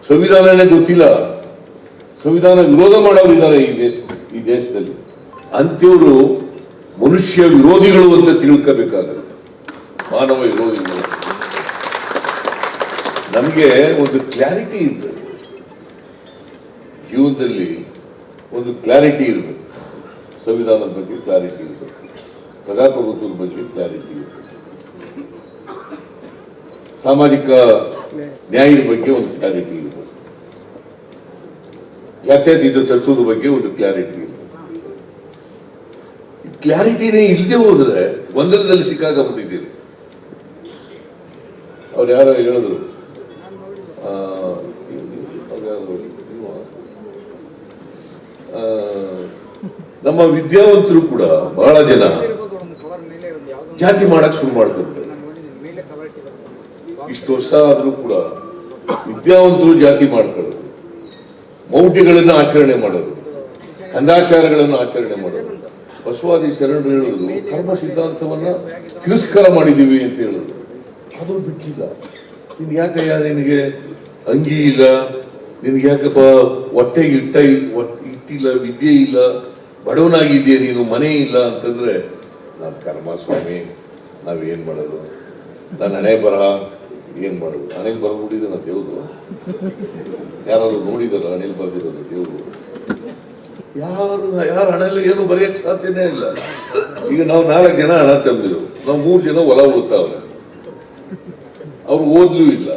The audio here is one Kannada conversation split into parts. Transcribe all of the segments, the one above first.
ಸಂವಿಧಾನನೇ ಗೊತ್ತಿಲ್ಲ, ಸಂವಿಧಾನ ವಿರೋಧ ಮಾಡೋರಿದ್ದಾರೆ ಈ ದೇಶದಲ್ಲಿ. ಅಂಥವ್ರು ಮನುಷ್ಯ ವಿರೋಧಿಗಳು ಅಂತ ತಿಳ್ಕೋಬೇಕಾಗುತ್ತೆ, ಮಾನವ ವಿರೋಧಿಗಳು. ನಮಗೆ ಒಂದು ಕ್ಲಾರಿಟಿ ಇರಬೇಕು ಜೀವನದಲ್ಲಿ, ಒಂದು ಕ್ಲಾರಿಟಿ ಇರಬೇಕು. ಸಂವಿಧಾನದ ಬಗ್ಗೆ ಕ್ಲಾರಿಟಿ ಇರಬೇಕು, ಪ್ರಜಾಪ್ರಭುತ್ವದ ಬಗ್ಗೆ ಕ್ಲಾರಿಟಿ ಇರಬೇಕು, ಸಾಮಾಜಿಕ ನ್ಯಾಯದ ಬಗ್ಗೆ ಒಂದು ಕ್ಲಾರಿಟಿ ಇರಬೇಕು, ಜಾತ್ಯತೀತ ತತ್ವದ ಬಗ್ಗೆ ಒಂದು ಕ್ಲಾರಿಟಿ ಇರಬೇಕು. ಕ್ಲಾರಿಟಿನೇ ಇಲ್ಲದೆ ಹೋದ್ರೆ ಗೊಂದಲದಲ್ಲಿ ಸಿಕ್ಕಾಕೊಂಡಿದ್ದೀರಿ. ಅವ್ರು ಯಾರು ಹೇಳಿದ್ರು, ನಮ್ಮ ವಿದ್ಯಾವಂತರು ಕೂಡ ಬಹಳ ಜನ ಜಾತಿ ಮಾಡಕ್ ಶುರು ಮಾಡ್ತಾರೆ. ಇಷ್ಟು ವರ್ಷ ಆದ್ರೂ ಕೂಡ ವಿದ್ಯಾವಂತರು ಜಾತಿ ಮಾಡ್ಕೊಳ್ಳೋದು, ಮೌಢ್ಯಗಳನ್ನ ಆಚರಣೆ ಮಾಡೋದು, ಕಂದಾಚಾರಗಳನ್ನು ಆಚರಣೆ ಮಾಡೋದು. ಬಸವಾದಿ ಶರಣರು ಹೇಳಿದ್ರು ಕರ್ಮ ಸಿದ್ಧಾಂತವನ್ನ ತಿರಸ್ಕಾರ ಮಾಡಿದೀವಿ ಅಂತ ಹೇಳಿದ್ರು. ಅದು ಬಿಟ್ಟಿಲ್ಲ. ನಿನ್ ಯಾಕಯ್ಯ, ನಿನಗೆ ಅಂಗಿ ಇಲ್ಲ, ನಿನ್ಗೆ ಯಾಕಪ್ಪ ಹೊಟ್ಟೆಗೆ ಇಟ್ಟಿಲ್ಲ, ವಿದ್ಯೆ ಇಲ್ಲ, ಬಡವನಾಗಿದ್ಯಾ ನೀನು, ಮನೆ ಇಲ್ಲ ಅಂತಂದ್ರೆ, ನಾನು ಕರ್ಮ ಸ್ವಾಮಿ, ನಾವೇನ್ ಮಾಡೋದು, ನನ್ನ ಹಣೆ ಬರಹ ಏನ್ ಮಾಡೋದು. ಹಣೆಗೆ ಬರೆದ್ಬಿಟ್ಟಿದ್ದಾನ ದೇವ್ರು? ಯಾರು ನೋಡಿದಾರ ಹಣೆಯಲ್ಲಿ ಬರೆದಿರೋದು ದೇವ್ರು? ಯಾರ ಹಣೆಯಲ್ಲಿ ಏನು ಬರೆಯಕ್ ಸಾಧ್ಯನೇ ಇಲ್ಲ. ಈಗ ನಾವು 4 ಜನ ಹಣ ತಂದಿರು, ನಾವು 3 ಜನ ಹೊಲ ಉಳ್ತಾವ್ರೆ, ಅವ್ರು ಓದ್ಲೂ ಇಲ್ಲ,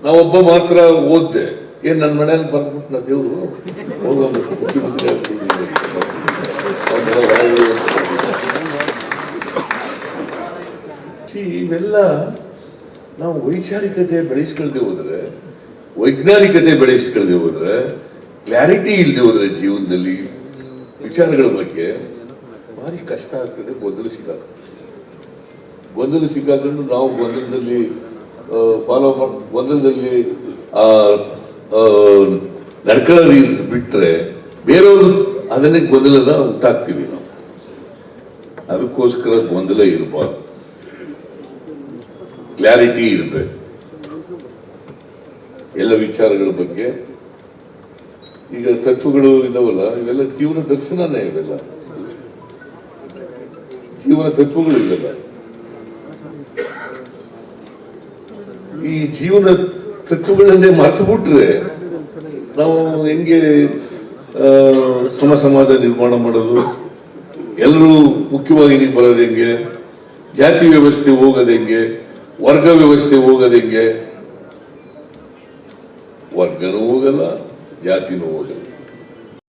ನಾವೊಬ್ಬ ಮಾತ್ರ ಓದ್ದೆ. ಏನ್ ನನ್ನ ಮನೆಯಲ್ಲಿ ಬರ್ದ್ಬಿಟ್ಟು ನಾ ದೇವ್ರು ಹೋಗೊಂದು ಮುಖ್ಯಮಂತ್ರಿ ಆಗ್ತಿದ್ದೀನಿ. ಇವೆಲ್ಲ ನಾವು ವೈಚಾರಿಕತೆ ಬೆಳೆಸ್ಕೊಳ್ದೆ ಹೋದ್ರೆ, ವೈಜ್ಞಾನಿಕತೆ ಬೆಳೆಸ್ಕೊಳ್ದೆ ಹೋದ್ರೆ, ಕ್ಲಾರಿಟಿ ಇಲ್ಲದೆ ಹೋದ್ರೆ ಜೀವನದಲ್ಲಿ ವಿಚಾರಗಳ ಬಗ್ಗೆ ಭಾರಿ ಕಷ್ಟ ಆಗ್ತದೆ. ಗೊಂದಲ ಸಿಕ್ಕಾಕೊಂಡು ನಾವು ಗೊಂದಲದಲ್ಲಿ ಗೊಂದಲದಲ್ಲಿ ನಡ್ಕೊಳ್ಳೋದು ಬಿಟ್ರೆ ಬೇರೆಯವರು ಅದನ್ನೇ ಗೊಂದಲನ ಉಂಟಾಗ್ತೀವಿ ನಾವು. ಅದಕ್ಕೋಸ್ಕರ ಗೊಂದಲ ಇರಬಾರ್ದು, ಕ್ಲಾರಿಟಿ ಇರಬೇಕು ಎಲ್ಲ ವಿಚಾರಗಳ ಬಗ್ಗೆ. ಈಗ ತತ್ವಗಳು ಇದಾವಲ್ಲ, ಇವೆಲ್ಲ ಜೀವನ ದರ್ಶನನೇ, ಇವೆಲ್ಲ ಜೀವನ ತತ್ವಗಳು ಇವೆಲ್ಲ. ಈ ಜೀವನ ತತ್ವಗಳನ್ನೇ ಮರೆತು ಬಿಟ್ರೆ ನಾವು ಹೆಂಗೆ ಸಮಾಜ ನಿರ್ಮಾಣ ಮಾಡೋದು? ಎಲ್ಲರೂ ಮುಖ್ಯವಾಗಿ ನೀವು ಬರೋದು ಹೆಂಗೆ? ಜಾತಿ ವ್ಯವಸ್ಥೆ ಹೋಗೋದು ಹೆಂಗೆ? ವರ್ಗ ವ್ಯವಸ್ಥೆ ಹೋಗೋದು ಹೆಂಗೆ? ವರ್ಗನೂ ಹೋಗಲ್ಲ, ಜಾತಿನೂ ಹೋಗಲ್ಲ.